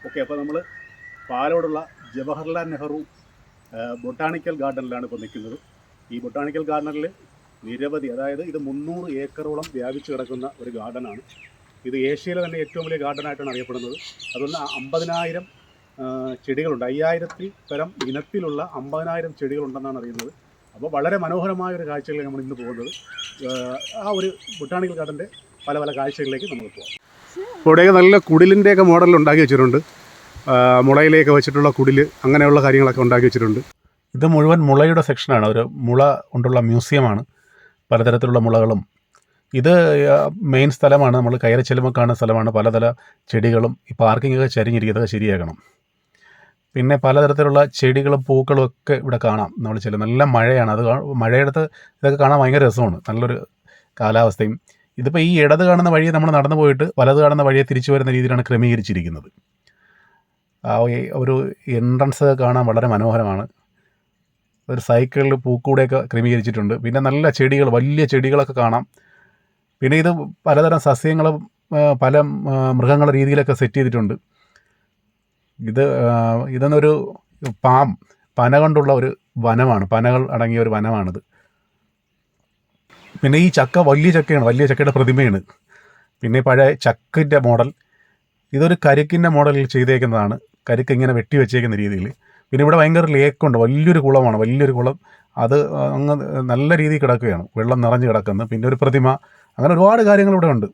Okay, അപ്പോൾ നമ്മൾ പാലോടുള്ള Jawaharlal Nehru botanical ഗാർഡനിലാണ് ഇപ്പോൾ നിൽക്കുന്നത്. ഈ ബൊട്ടാണിക്കൽ ഗാർഡനിൽ നിരവധി, അതായത് ഇത് 300 ഏക്കറോളം വ്യാപിച്ചു കിടക്കുന്ന ഒരു ഗാർഡനാണ്. ഇത് ഏഷ്യയിലെ തന്നെ ഏറ്റവും വലിയ ഗാർഡനായിട്ടാണ് അറിയപ്പെടുന്നത്. അതുകൊണ്ട് 50,000 ചെടികളുണ്ട്. 5000-ൽ പരം ഇനത്തിലുള്ള 50,000 ചെടികളുണ്ടെന്നാണ് അറിയുന്നത്. അപ്പോൾ വളരെ മനോഹരമായ ഒരു കാഴ്ചകളിലേക്ക് നമ്മൾ ഇന്ന് പോകുന്നത്. ആ ഒരു ബൊട്ടാണിക്കൽ ഗാർഡൻ്റെ പല പല കാഴ്ചകളിലേക്ക് നമുക്ക് പോകാം. ഇവിടെയൊക്കെ നല്ല കുടിലിൻ്റെയൊക്കെ മോഡൽ ഉണ്ടാക്കി വെച്ചിട്ടുണ്ട്. മുളയിലേക്ക് വെച്ചിട്ടുള്ള കുടിൽ, അങ്ങനെയുള്ള കാര്യങ്ങളൊക്കെ ഉണ്ടാക്കി വെച്ചിട്ടുണ്ട്. ഇത് മുഴുവൻ മുളയുടെ സെക്ഷനാണ്. ഒരു മുള കൊണ്ടുള്ള മ്യൂസിയമാണ്. പലതരത്തിലുള്ള മുളകളും. ഇത് മെയിൻ സ്ഥലമാണ്. നമ്മൾ കയറി ചെല്ലുമ്പോൾ കാണുന്ന സ്ഥലമാണ്. പലതര ചെടികളും ഈ പാർക്കിങ്ങൊക്കെ ചരിഞ്ഞിരിക്കുന്നത് ശരിയാക്കണം. പിന്നെ പലതരത്തിലുള്ള ചെടികളും പൂക്കളും ഒക്കെ ഇവിടെ കാണാം. നമ്മൾ ചെല്ലും നല്ല മഴയാണ്. അത് മഴയെടുത്ത് ഇതൊക്കെ കാണാൻ ഭയങ്കര രസമാണ്. നല്ലൊരു കാലാവസ്ഥയും. ഇതിപ്പോൾ ഈ ഇടത് കാണുന്ന വഴി നമ്മൾ നടന്നു പോയിട്ട് വലത് കാണുന്ന വഴിയെ തിരിച്ചു വരുന്ന രീതിയിലാണ് ക്രമീകരിച്ചിരിക്കുന്നത്. ആ ഒരു എൻട്രൻസ് കാണാൻ വളരെ മനോഹരമാണ്. ഒരു സൈക്കിളിൽ പൂക്കൂടെയൊക്കെ ക്രമീകരിച്ചിട്ടുണ്ട്. പിന്നെ നല്ല ചെടികൾ, വലിയ ചെടികളൊക്കെ കാണാം. പിന്നെ ഇത് പലതരം സസ്യങ്ങളും പല മൃഗങ്ങളുടെ രീതിയിലൊക്കെ സെറ്റ് ചെയ്തിട്ടുണ്ട്. ഇതൊന്നൊരു പന കൊണ്ടുള്ള ഒരു വനമാണ്. പനകൾ അടങ്ങിയ ഒരു വനമാണിത്. പിന്നെ ഈ ചക്ക വലിയ ചക്കയാണ്, വലിയ ചക്കയുടെ പ്രതിമയാണ്. പിന്നെ പഴയ ചക്കിൻ്റെ മോഡൽ, ഇതൊരു കരിക്കിൻ്റെ മോഡലിൽ ചെയ്തേക്കുന്നതാണ്. കരിക്ക് ഇങ്ങനെ വെട്ടി വെച്ചേക്കുന്ന രീതിയിൽ. പിന്നെ ഇവിടെ ഭയങ്കര ലേക്കുണ്ട്, വലിയൊരു കുളമാണ്, വലിയൊരു കുളം. അത് അങ്ങ് നല്ല രീതിയിൽ കിടക്കുകയാണ്, വെള്ളം നിറഞ്ഞ് കിടക്കുന്നത്. പിന്നെ ഒരു പ്രതിമ, അങ്ങനെ ഒരുപാട് കാര്യങ്ങൾ ഇവിടെ ഉണ്ട്.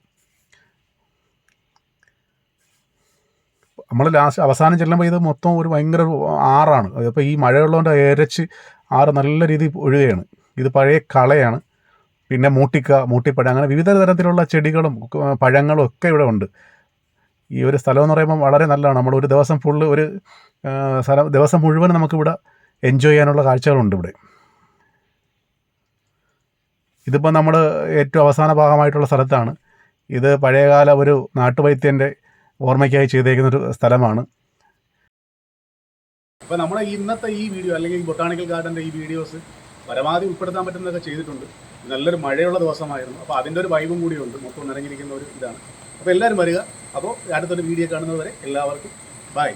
നമ്മൾ അവസാനം ചെല്ലുമ്പോൾ ഇത് മൊത്തം ഒരു ഭയങ്കര ആറാണ്. അതിപ്പോൾ ഈ മഴയുള്ളതുകൊണ്ട് ഇരച്ച് ആറ് നല്ല രീതിയിൽ ഒഴുകുകയാണ്. ഇത് പഴയ കളയാണ്. പിന്നെ മൂട്ടിപ്പഴം, അങ്ങനെ വിവിധ തരത്തിലുള്ള ചെടികളും പഴങ്ങളും ഒക്കെ ഇവിടെ ഉണ്ട്. ഈ ഒരു സ്ഥലം എന്ന് പറയുമ്പോൾ വളരെ നല്ലതാണ്. നമ്മളൊരു ദിവസം ഫുള്ള് ഒരു ദിവസം മുഴുവൻ നമുക്കിവിടെ എൻജോയ് ചെയ്യാനുള്ള കാഴ്ചകളുണ്ട് ഇവിടെ. ഇതിപ്പോൾ നമ്മൾ ഏറ്റവും അവസാന ഭാഗമായിട്ടുള്ള സ്ഥലത്താണ്. ഇത് പഴയകാല ഒരു നാട്ടുവൈദ്യൻ്റെ ഓർമ്മയ്ക്കായി ചെയ്തേക്കുന്നൊരു സ്ഥലമാണ്. അപ്പോൾ നമ്മുടെ ഇന്നത്തെ ഈ വീഡിയോ, അല്ലെങ്കിൽ ബൊട്ടാണിക്കൽ ഗാർഡൻ്റെ ഈ വീഡിയോസ് പരമാവധി ഉൾപ്പെടുത്താൻ പറ്റുന്നതൊക്കെ ചെയ്തിട്ടുണ്ട്. നല്ലൊരു മഴയുള്ള ദിവസമായിരുന്നു. അപ്പോൾ അതിൻ്റെ ഒരു വൈബും കൂടിയുണ്ട്. മൊത്തം നിറഞ്ഞിരിക്കുന്ന ഒരു ഇതാണ്. അപ്പോൾ എല്ലാവരും വരിക. അപ്പോൾ അടുത്തൊരു വീഡിയോ കാണുന്നത് വരെ എല്ലാവർക്കും ബൈ.